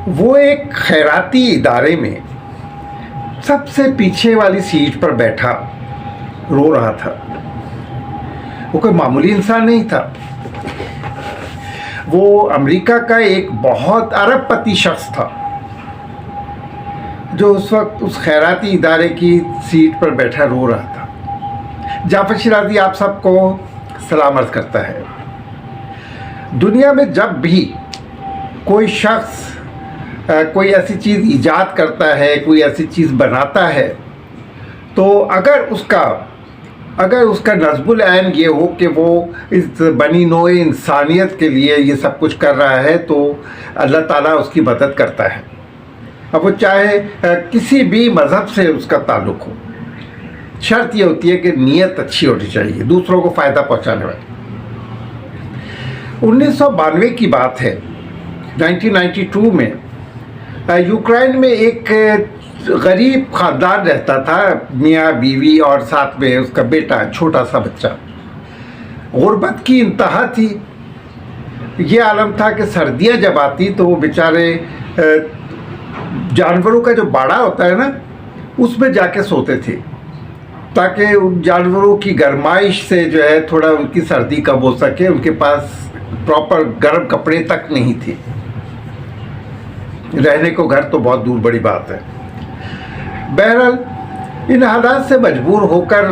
वो एक खैराती इदारे में सबसे पीछे वाली सीट पर बैठा रो रहा था। वो कोई मामूली इंसान नहीं था। वो अमेरिका का एक बहुत अरबपति शख्स था जो उस वक्त उस खैराती इदारे की सीट पर बैठा रो रहा था। जाफर शिराज़ी आप सबको सलाम अर्ज़ करता है। दुनिया में जब भी कोई शख्स कोई ऐसी चीज़ ईजाद करता है, कोई ऐसी चीज़ बनाता है, तो अगर उसका नज़्बुल ऐन ये हो कि वो इस बनी नोए इंसानियत के लिए ये सब कुछ कर रहा है, तो अल्लाह ताला उसकी मदद करता है। अब वो चाहे किसी भी मज़हब से उसका ताल्लुक़ हो, शर्त ये होती है कि नीयत अच्छी होनी चाहिए, दूसरों को फ़ायदा पहुँचाने वाली। 1992 की बात है, 1992 में यूक्रेन में एक गरीब ख़ानदान रहता था, मियाँ बीवी और साथ में उसका बेटा, छोटा सा बच्चा। गुर्बत की इंतहा थी। ये आलम था कि सर्दियाँ जब आती तो वो बेचारे जानवरों का जो बाड़ा होता है ना, उसमें जाके सोते थे ताकि उन जानवरों की गरमाइश से जो है थोड़ा उनकी सर्दी कम हो सके। उनके पास प्रॉपर गर्म कपड़े तक नहीं थे, रहने को घर तो बहुत दूर बड़ी बात है। बहरहाल इन हालात से मजबूर होकर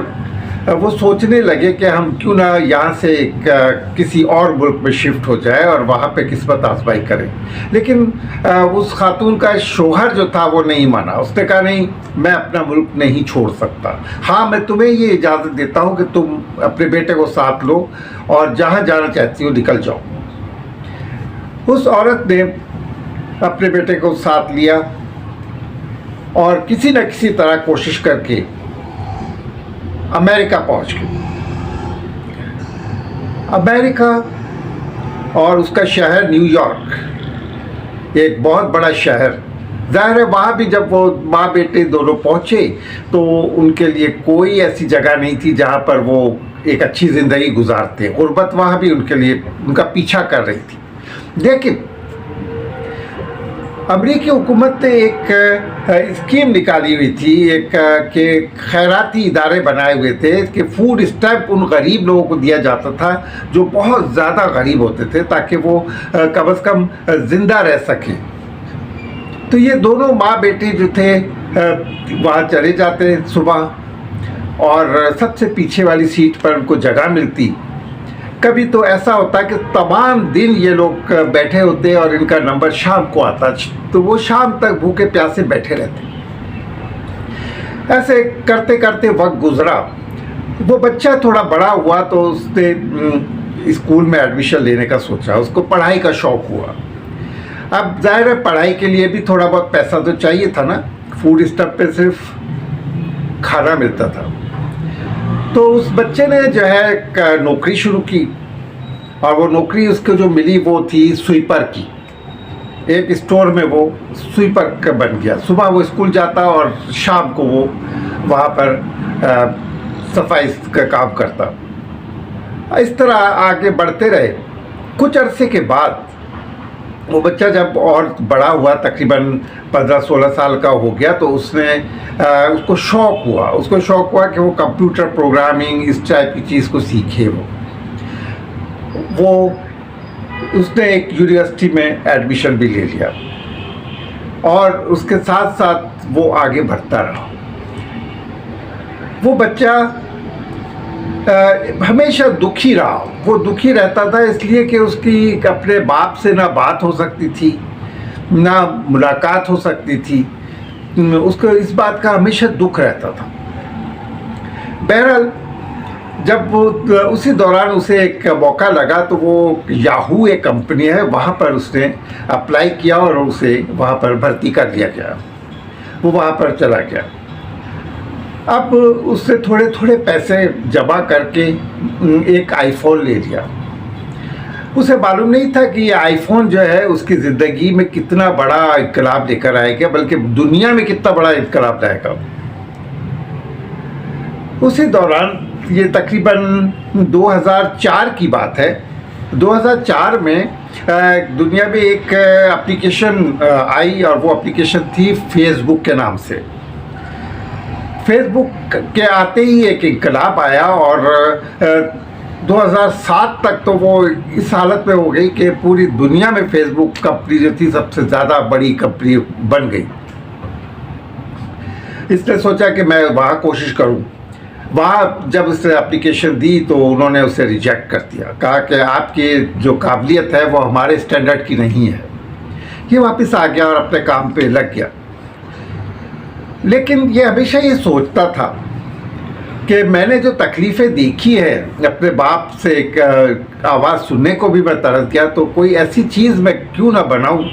वो सोचने लगे कि हम क्यों ना यहाँ से किसी और मुल्क में शिफ्ट हो जाए और वहाँ पे किस्मत आजमाई करें। लेकिन उस खातून का शोहर जो था वो नहीं माना। उसने कहा नहीं, मैं अपना मुल्क नहीं छोड़ सकता। हाँ, मैं तुम्हें ये इजाज़त देता हूँ कि तुम अपने बेटे को साथ लो और जहाँ जाना चाहती हो निकल जाओ। उस औरत ने अपने बेटे को साथ लिया और किसी न किसी तरह कोशिश करके अमेरिका पहुंच गई। अमेरिका और उसका शहर न्यूयॉर्क, एक बहुत बड़ा शहर। ज़ाहिर है वहाँ भी जब वो माँ बेटे दोनों पहुँचे तो उनके लिए कोई ऐसी जगह नहीं थी जहाँ पर वो एक अच्छी ज़िंदगी गुजारते। गुर्बत वहाँ भी उनके लिए उनका पीछा कर रही थी। लेकिन अमरीकी हुकूमत ने एक स्कीम निकाली हुई थी, एक के खैराती इदारे बनाए हुए थे कि फूड स्टैम्प उन गरीब लोगों को दिया जाता था जो बहुत ज़्यादा गरीब होते थे, ताकि वो कम से कम ज़िंदा रह सकें। तो ये दोनों माँ बेटी जो थे वहाँ चले जाते सुबह और सबसे पीछे वाली सीट पर उनको जगह मिलती। कभी तो ऐसा होता कि तमाम दिन ये लोग बैठे होते और इनका नंबर शाम को आता, तो वो शाम तक भूखे प्यासे बैठे रहते। ऐसे करते करते वक्त गुजरा। वो बच्चा थोड़ा बड़ा हुआ तो उसने स्कूल में एडमिशन लेने का सोचा। उसको पढ़ाई का शौक़ हुआ। अब जाहिर है पढ़ाई के लिए भी थोड़ा बहुत पैसा तो चाहिए था ना। फूड स्टैम्प पे सिर्फ खाना मिलता था। तो उस बच्चे ने जो है एक नौकरी शुरू की और वो नौकरी उसको जो मिली वो थी स्वीपर की। एक स्टोर में वो स्वीपर का बन गया। सुबह वो स्कूल जाता और शाम को वो वहाँ पर सफाई का काम करता। इस तरह आगे बढ़ते रहे। कुछ अरसे के बाद वो बच्चा जब और बड़ा हुआ, तकरीबन 15-16 साल का हो गया, तो उसको शौक़ हुआ कि वो कंप्यूटर प्रोग्रामिंग इस टाइप की चीज़ को सीखे। उसने एक यूनिवर्सिटी में एडमिशन भी ले लिया और उसके साथ साथ वो आगे बढ़ता रहा। वो बच्चा हमेशा दुखी रहा। वो दुखी रहता था इसलिए कि उसकी अपने बाप से ना बात हो सकती थी, ना मुलाकात हो सकती थी। उसको इस बात का हमेशा दुख रहता था। बहरहाल जब वो उसी दौरान उसे एक मौका लगा तो वो याहू एक कंपनी है, वहाँ पर उसने अप्लाई किया और उसे वहाँ पर भर्ती कर लिया गया। वो वहाँ पर चला गया। अब उससे थोड़े थोड़े पैसे जमा करके एक आईफोन ले लिया। उसे मालूम नहीं था कि ये आईफोन जो है उसकी ज़िंदगी में कितना बड़ा इनकलाब लेकर आएगा, बल्कि दुनिया में कितना बड़ा इनकलाब लाएगा। उसी दौरान ये तकरीबन 2004 की बात है। 2004 में दुनिया में एक एप्लीकेशन आई और वो एप्लीकेशन थी फेसबुक के नाम से। फेसबुक के आते ही एक इनकलाब आया और 2007 तक तो वो इस हालत में हो गई कि पूरी दुनिया में फेसबुक कंपनी जो थी सबसे ज़्यादा बड़ी कंपनी बन गई। इसने सोचा कि मैं वहाँ कोशिश करूँ। वहाँ जब उसने एप्लीकेशन दी तो उन्होंने उसे रिजेक्ट कर दिया, कहा कि आपकी जो काबिलियत है वो हमारे स्टैंडर्ड की नहीं है। ये वापस आ गया और अपने काम पे लग गया। लेकिन ये हमेशा ये सोचता था कि मैंने जो तकलीफ़ें देखी है, अपने बाप से एक आवाज़ सुनने को भी मैं तरस गया, तो कोई ऐसी चीज़ मैं क्यों ना बनाऊं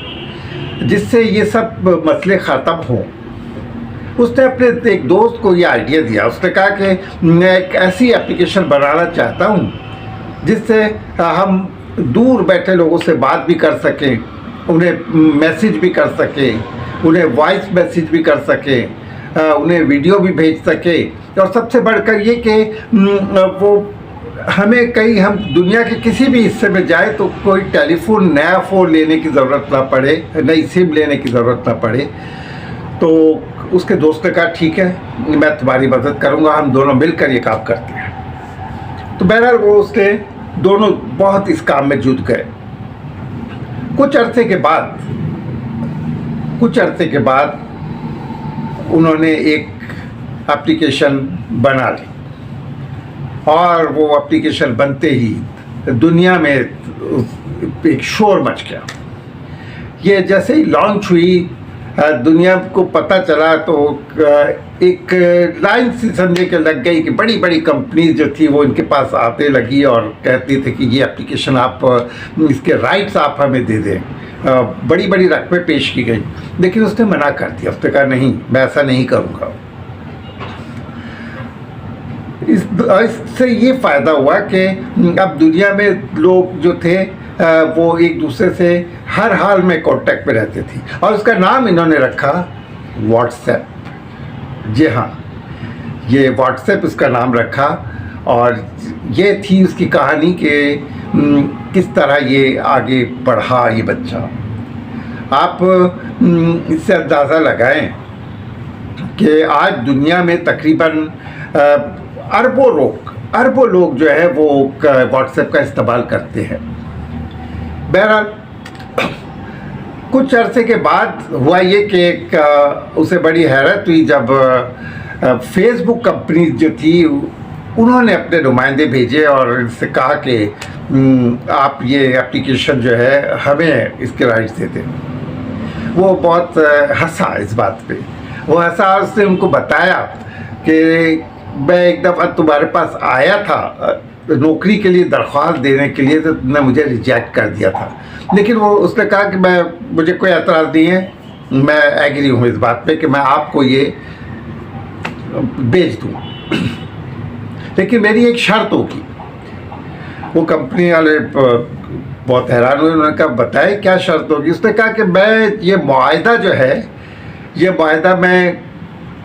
जिससे ये सब मसले ख़त्म हों। उसने अपने एक दोस्त को ये आइडिया दिया। उसने कहा कि मैं एक ऐसी एप्लीकेशन बनाना चाहता हूँ जिससे हम दूर बैठे लोगों से बात भी कर सकें, उन्हें मैसेज भी कर सकें, उन्हें वॉइस मैसेज भी कर सकें, उन्हें वीडियो भी भेज सकें, और सबसे बढ़कर ये कि वो हमें कहीं हम दुनिया के किसी भी हिस्से में जाए तो कोई टेलीफोन नया फ़ोन लेने की ज़रूरत ना पड़े, नई सिम लेने की ज़रूरत ना पड़े। तो उसके दोस्त ने कहा ठीक है, मैं तुम्हारी मदद करूँगा, हम दोनों मिलकर ये काम करते हैं। तो बहरहाल वो उसने दोनों बहुत इस काम में जुट गए। कुछ अरसे के बाद उन्होंने एक एप्लीकेशन बना ली और वो एप्लीकेशन बनते ही दुनिया में एक शोर मच गया। ये जैसे ही लॉन्च हुई, दुनिया को पता चला तो एक लाइन सी समझे के लग गई कि बड़ी बड़ी कंपनीज जो थी वो इनके पास आते लगी और कहती थी कि ये एप्लीकेशन आप, इसके राइट्स आप हमें दे दें। बड़ी बड़ी रकमें पेश की गई, लेकिन उसने मना कर दिया। उसने कहा नहीं, मैं ऐसा नहीं करूँगा। इससे ये फ़ायदा हुआ कि अब दुनिया में लोग जो थे वो एक दूसरे से हर हाल में कांटेक्ट में रहते थे, और उसका नाम इन्होंने रखा व्हाट्सएप। जी हाँ, ये व्हाट्सएप उसका नाम रखा, और ये थी उसकी कहानी कि किस तरह ये आगे बढ़ा ये बच्चा। आप इससे अंदाज़ा लगाएं कि आज दुनिया में तकरीबन अरबों लोग जो है वो व्हाट्सएप का इस्तेमाल करते हैं। बहरहाल कुछ अरसे के बाद हुआ ये कि उसे बड़ी हैरत हुई जब फेसबुक कंपनी जो थी उन्होंने अपने नुमाइंदे भेजे और इनसे कहा कि आप ये एप्लीकेशन जो है हमें इसके राइट्स दे दें। वो बहुत हंसा इस बात पे। वो हंसा और उसने उनको बताया कि मैं एक दफ़ा तुम्हारे पास आया था नौकरी के लिए दरख्वास्त देने के लिए, तो तुमने मुझे रिजेक्ट कर दिया था। लेकिन वो उसने कहा कि मुझे कोई एतराज़ नहीं है, मैं एग्री हूँ इस बात पे कि मैं आपको ये बेच दूँ, लेकिन मेरी एक शर्त होगी। वो कंपनी वाले बहुत हैरान हुए। उन्होंने कहा बताए क्या शर्त होगी। उसने कहा कि मैं ये मुआहदा जो है, ये मुआहदा मैं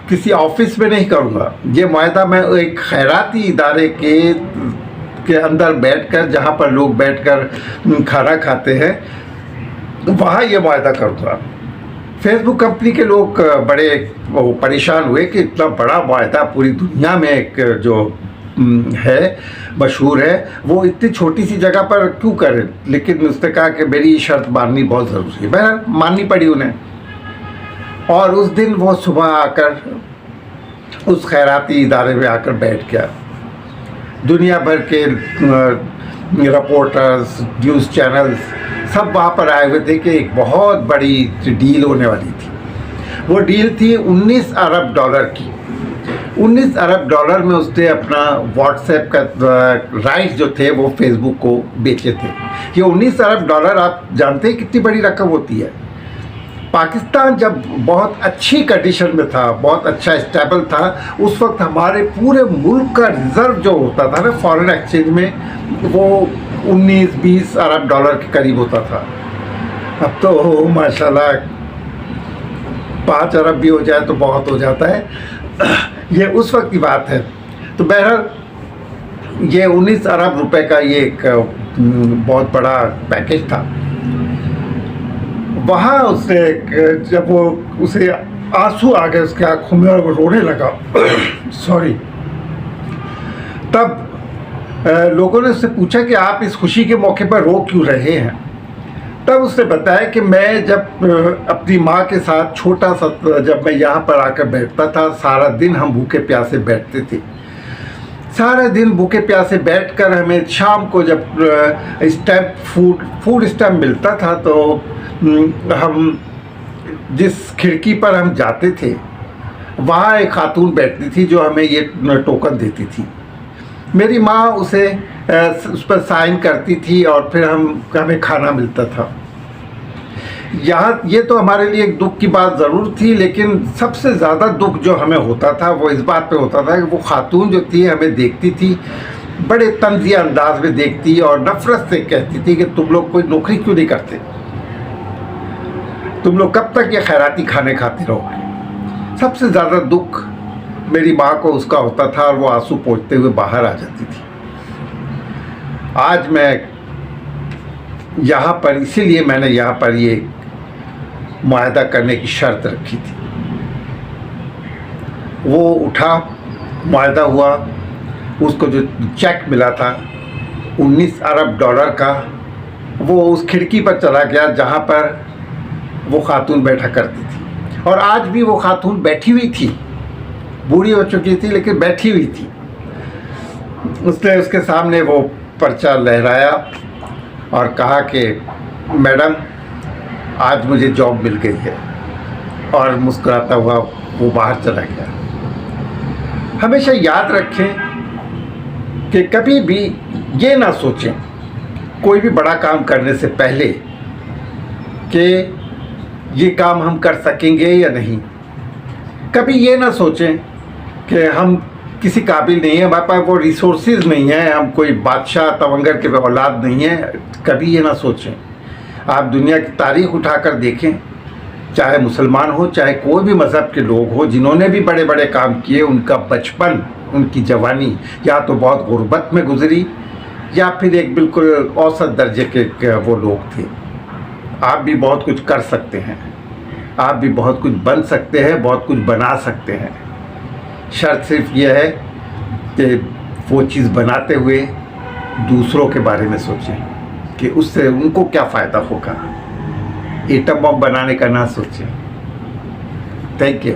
किसी ऑफिस में नहीं करूँगा। ये मुआहदा मैं एक खैराती इदारे के अंदर बैठकर, जहाँ पर लोग बैठकर खाना खाते हैं, वहाँ ये मुआहदा करूँगा। फेसबुक कंपनी के लोग बड़े परेशान हुए कि इतना बड़ा मुआहदा पूरी दुनिया में एक जो है मशहूर है, वो इतनी छोटी सी जगह पर क्यों करें। लेकिन उसने कहा कि मेरी शर्त माननी बहुत ज़रूरी है। बहरहाल माननी पड़ी उन्हें, और उस दिन वो सुबह आकर उस खैराती इदारे में आकर बैठ गया। दुनिया भर के रिपोर्टर्स, न्यूज़ चैनल्स सब वहाँ पर आए हुए थे कि एक बहुत बड़ी डील होने वाली थी। वो डील थी 19 अरब डॉलर की। 19 अरब डॉलर में उसने अपना व्हाट्सएप का राइट्स जो थे वो फेसबुक को बेचे थे। ये 19 अरब डॉलर आप जानते हैं कितनी बड़ी रकम होती है। पाकिस्तान जब बहुत अच्छी कंडीशन में था, बहुत अच्छा स्टेबल था, उस वक्त हमारे पूरे मुल्क का रिज़र्व जो होता था ना फॉरेन एक्सचेंज में, वो 19-20 अरब डॉलर के करीब होता था। अब तो माशाल्लाह 5 अरब भी हो जाए तो बहुत हो जाता है। ये उस वक्त की बात है। तो बहरहाल ये 19 अरब रुपए का ये एक बहुत बड़ा पैकेज था। वहाँ उसने जब वो उसे आंसू आ गए उसके आंखों में और वो रोने लगा सॉरी, तब लोगों ने उससे पूछा कि आप इस खुशी के मौके पर रो क्यों रहे हैं। तब उसने बताया कि मैं जब अपनी माँ के साथ छोटा सा जब मैं यहाँ पर आकर बैठता था, सारा दिन हम भूखे प्यासे बैठते थे। सारा दिन भूखे प्यासे बैठकर हमें शाम को जब स्टैम्प फूड स्टैम्प मिलता था तो हम जिस खिड़की पर हम जाते थे वहाँ एक खातून बैठती थी जो हमें ये टोकन देती थी। मेरी माँ उसे उस पर साइन करती थी और फिर हमें खाना मिलता था। यहाँ ये तो हमारे लिए एक दुख की बात ज़रूर थी, लेकिन सबसे ज़्यादा दुख जो हमें होता था वो इस बात पे होता था कि वो खातून जो थी हमें देखती थी, बड़े तंज़िया अंदाज में देखती और नफ़रत से कहती थी कि तुम लोग कोई नौकरी क्यों नहीं करते, तुम लोग कब तक ये खैराती खाने खाते रहोगे। सबसे ज़्यादा दुख मेरी माँ को उसका होता था और वो आंसू पोंछते हुए बाहर आ जाती थी। आज मैं यहाँ पर इसीलिए मैंने यहाँ पर ये मुआहदा करने की शर्त रखी थी। वो उठा, मुआहदा हुआ, उसको जो चेक मिला था 19 अरब डॉलर का, वो उस खिड़की पर चला गया जहाँ पर वो खातून बैठा करती थी। और आज भी वो खातून बैठी हुई थी, बूढ़ी हो चुकी थी लेकिन बैठी हुई थी। उसने उसके सामने वो पर्चा लहराया और कहा कि मैडम आज मुझे जॉब मिल गई है, और मुस्कुराता हुआ वो बाहर चला गया। हमेशा याद रखें कि कभी भी ये ना सोचें कोई भी बड़ा काम करने से पहले कि ये काम हम कर सकेंगे या नहीं। कभी ये ना सोचें कि हम किसी काबिल नहीं है, हमारे पास वो रिसोर्सेज नहीं है, हम कोई बादशाह तवंगर के औलाद नहीं है। कभी ये ना सोचें। आप दुनिया की तारीख उठाकर देखें, चाहे मुसलमान हो चाहे कोई भी मज़हब के लोग हो, जिन्होंने भी बड़े बड़े काम किए, उनका बचपन, उनकी जवानी या तो बहुत गुर्बत में गुजरी या फिर एक बिल्कुल औसत दर्जे के वो लोग थे। आप भी बहुत कुछ कर सकते हैं, आप भी बहुत कुछ बन सकते हैं, बहुत कुछ बना सकते हैं। शर्त सिर्फ यह है कि वो चीज़ बनाते हुए दूसरों के बारे में सोचें कि उससे उनको क्या फ़ायदा होगा। एटम बम बनाने का ना सोचें। Thank you.